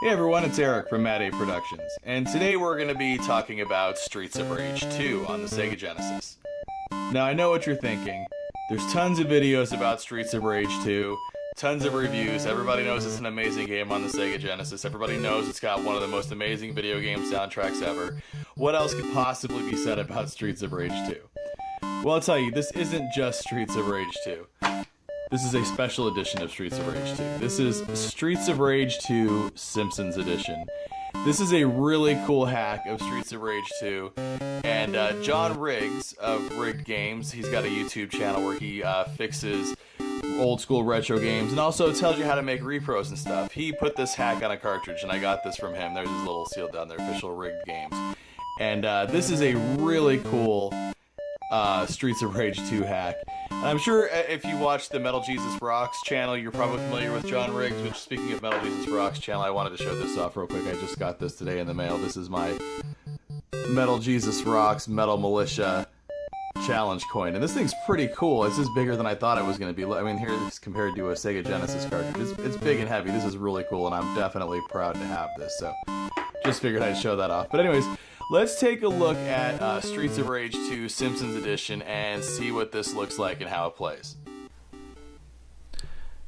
Hey everyone, it's Eric from Mad A Productions, and today we're going to be talking about Streets of Rage 2 on the Sega Genesis. Now I know what you're thinking, there's tons of videos about Streets of Rage 2, tons of reviews, everybody knows it's an amazing game on the Sega Genesis, everybody knows it's got one of the most amazing video game soundtracks ever. What else could possibly be said about Streets of Rage 2? Well, I'll tell you, this isn't just Streets of Rage 2. This is a special edition of Streets of Rage 2. This is Streets of Rage 2 Simpsons Edition. This is a really cool hack of Streets of Rage 2. And John Riggs of Rigged Games, he's got a YouTube channel where he fixes old school retro games and also tells you how to make repros and stuff. He put this hack on a cartridge and I got this from him. There's his little seal down there, official Rigged Games. And this is a really cool Streets of Rage 2 hack. And I'm sure if you watch the Metal Jesus Rocks channel, you're probably familiar with John Riggs, which, speaking of Metal Jesus Rocks channel, I wanted to show this off real quick. I just got this today in the mail. This is my Metal Jesus Rocks Metal Militia challenge coin. And this thing's pretty cool. This is bigger than I thought it was going to be. I mean, here it's compared to a Sega Genesis cartridge. It's big and heavy. This is really cool, and I'm definitely proud to have this. So just figured I'd show that off. But anyways, let's take a look at Streets of Rage 2 Simpsons Edition and see what this looks like and how it plays.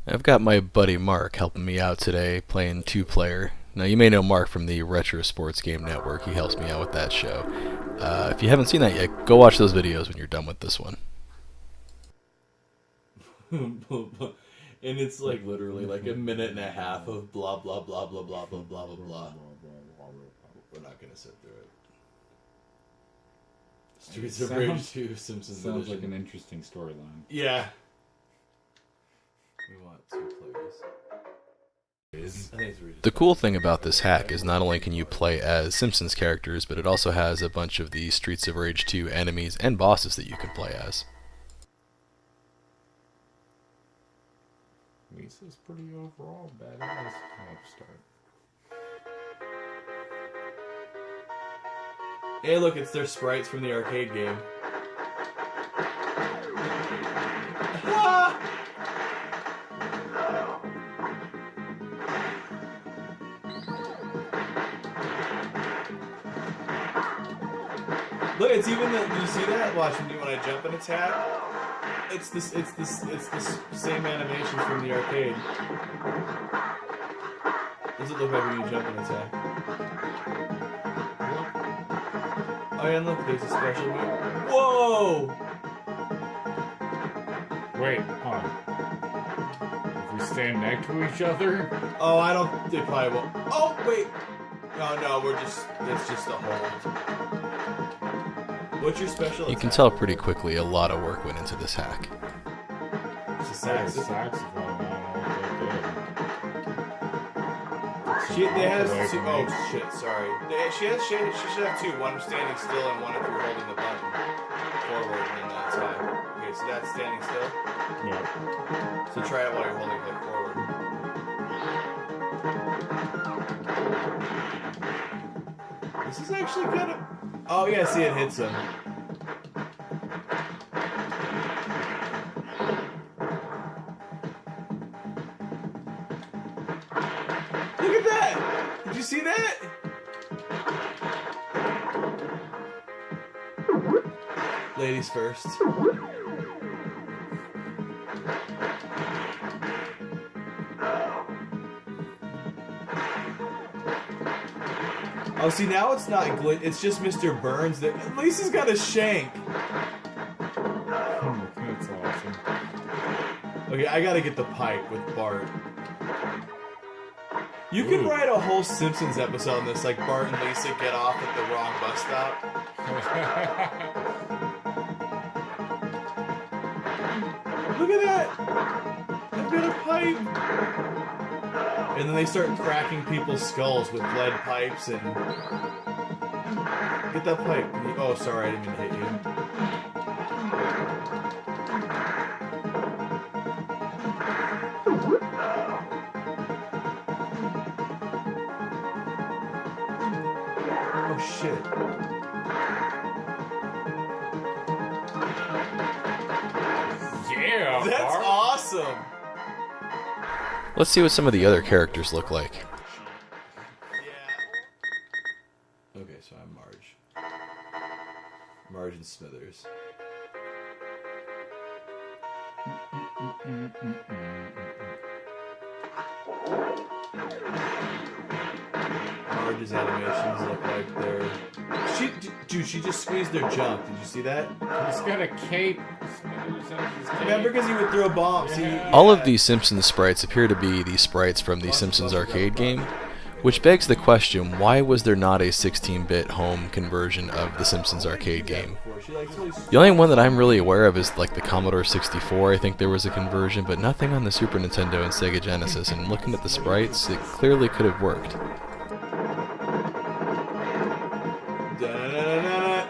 I've got my buddy Mark helping me out today playing 2-player. Now you may know Mark from the Retro Sports Game Network. He helps me out with that show. If you haven't seen that yet, go watch those videos when you're done with this one. And it's like literally like a minute and a half of blah blah blah blah blah blah blah blah blah. We're not gonna sit through it. Streets of Rage 2 Simpsons Edition. Sounds like an interesting storyline. Yeah. We want 2 players. The cool thing about this hack is not only can you play as Simpsons characters, but it also has a bunch of the Streets of Rage 2 enemies and bosses that you can play as. Lisa's pretty overall badass. Start. Hey, look, it's their sprites from the arcade game. Look, it's even the. Do you see that? Watch when I jump and attack. It's this same animation from the arcade. Does it look like when you jump and attack? Oh yeah, and look, there's a special move. Whoa! Wait, huh? If we stand next to each other? Oh, I don't. They probably won't. Oh wait. No, it's just a hold. What's your special attack? You can tell pretty quickly a lot of work went into this hack. It's a saxophone. They has 2. Oh shit! Sorry. She should have 2. One standing still and one if you're holding the button forward and then attack. Okay, so that's standing still. Yeah. So try it while you're holding it forward. This is actually kind of. Oh yeah, see it hits him. Look at that! Did you see that? Ladies first. Oh, see, now it's not it's just Mr. Burns. At least he's got a shank. That's awesome. Okay, I gotta get the pipe with Bart. You can write a whole Simpsons episode on this, like Bart and Lisa get off at the wrong bus stop. Look at that! I've got a pipe! And then they start cracking people's skulls with lead pipes and... Get that pipe. Oh, sorry, I didn't mean to hit you. Oh, shit. Yeah, That's Bart. awesome! Let's see what some of the other characters look like. Margin Smithers. Marge's animations look like they're... Dude, she just squeezed their junk. Did you see that? He's got a cape. Remember, because he would throw bombs. Yeah. All of these Simpsons sprites appear to be the sprites from the Simpsons arcade game, which begs the question, why was there not a 16-bit home conversion of the Simpsons arcade game? The only one that I'm really aware of is like the Commodore 64. I think there was a conversion, but nothing on the Super Nintendo and Sega Genesis, and looking at the sprites, it clearly could have worked.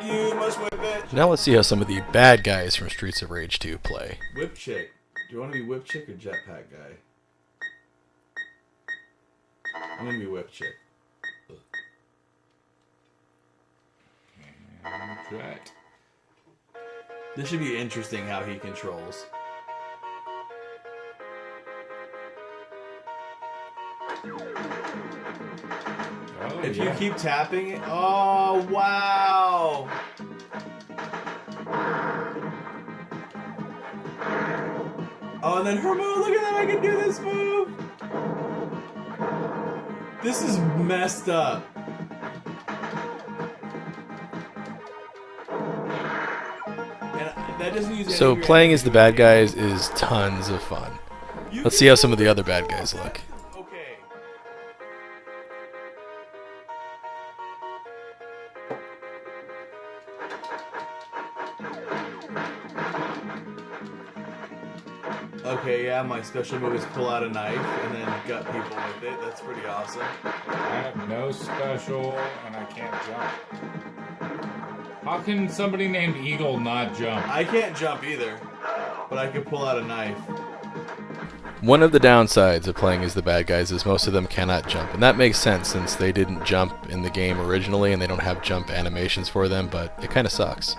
You must whip it. Now let's see how some of the bad guys from Streets of Rage 2 play. Whip Chick. Do you want to be Whip Chick or Jetpack Guy? I'm gonna be Whip Chick. Right. This should be interesting how he controls. Oh, If yeah. you keep tapping it, oh wow! Oh, and then her move. Look at that! I can do this move. This is messed up. And that doesn't use. So any playing as the bad guys is tons of fun. Let's see how some of the other bad guys look. Okay. Okay, yeah, my special move is pull out a knife and then gut people with it. That's pretty awesome. I have no special, and I can't jump. How can somebody named Eagle not jump? I can't jump either, but I can pull out a knife. One of the downsides of playing as the bad guys is most of them cannot jump, and that makes sense since they didn't jump in the game originally and they don't have jump animations for them, but it kind of sucks.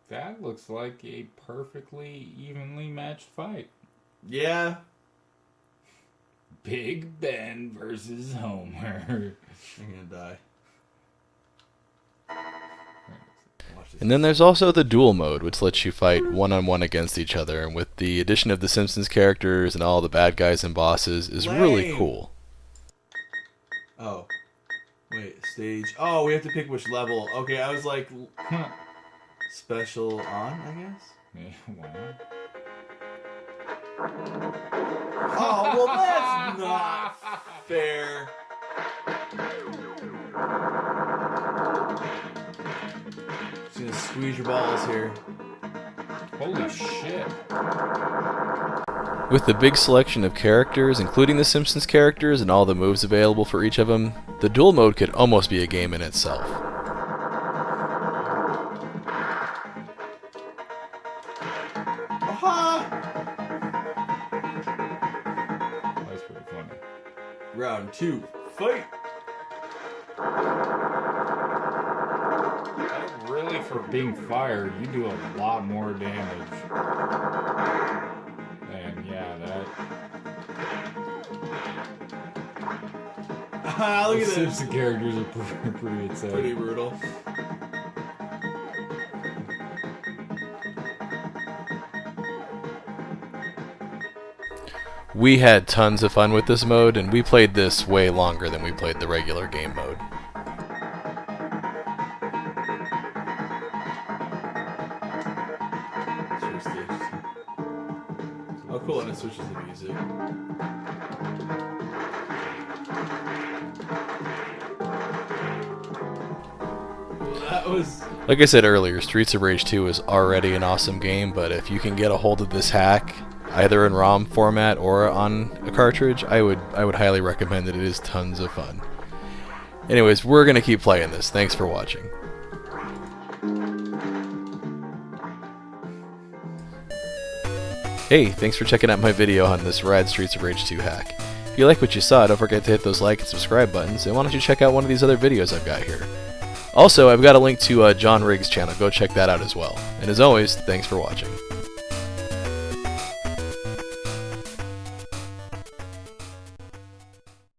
That looks like a perfectly evenly matched fight. Yeah. Big Ben versus Homer. I'm gonna die. Watch this. And then there's also the duel mode, which lets you fight one-on-one against each other, and with the addition of the Simpsons characters and all the bad guys and bosses is really Lame. cool. Oh. Wait, stage. Oh, we have to pick which level. Okay, I was like, special on, I guess? Yeah, wow. Oh, well, that's not fair. Just gonna squeeze your balls here. Holy shit. With the big selection of characters, including the Simpsons characters and all the moves available for each of them, the duel mode could almost be a game in itself. Aha! That's pretty funny. Round 2, fight! Really, for being fired, you do a lot more damage. And yeah, that. Ah, look The at this. Simpson characters are pretty insane. Pretty brutal. We had tons of fun with this mode, and we played this way longer than we played the regular game mode. Switch stages. Oh, cool, and it switches the music. That was... Like I said earlier, Streets of Rage 2 is already an awesome game, but if you can get a hold of this hack, either in ROM format or on a cartridge, I would highly recommend it. It is tons of fun. Anyways, we're going to keep playing this. Thanks for watching. Hey, thanks for checking out my video on this rad Streets of Rage 2 hack. If you like what you saw, don't forget to hit those like and subscribe buttons, and why don't you check out one of these other videos I've got here. Also, I've got a link to John Riggs' channel. Go check that out as well. And as always, thanks for watching.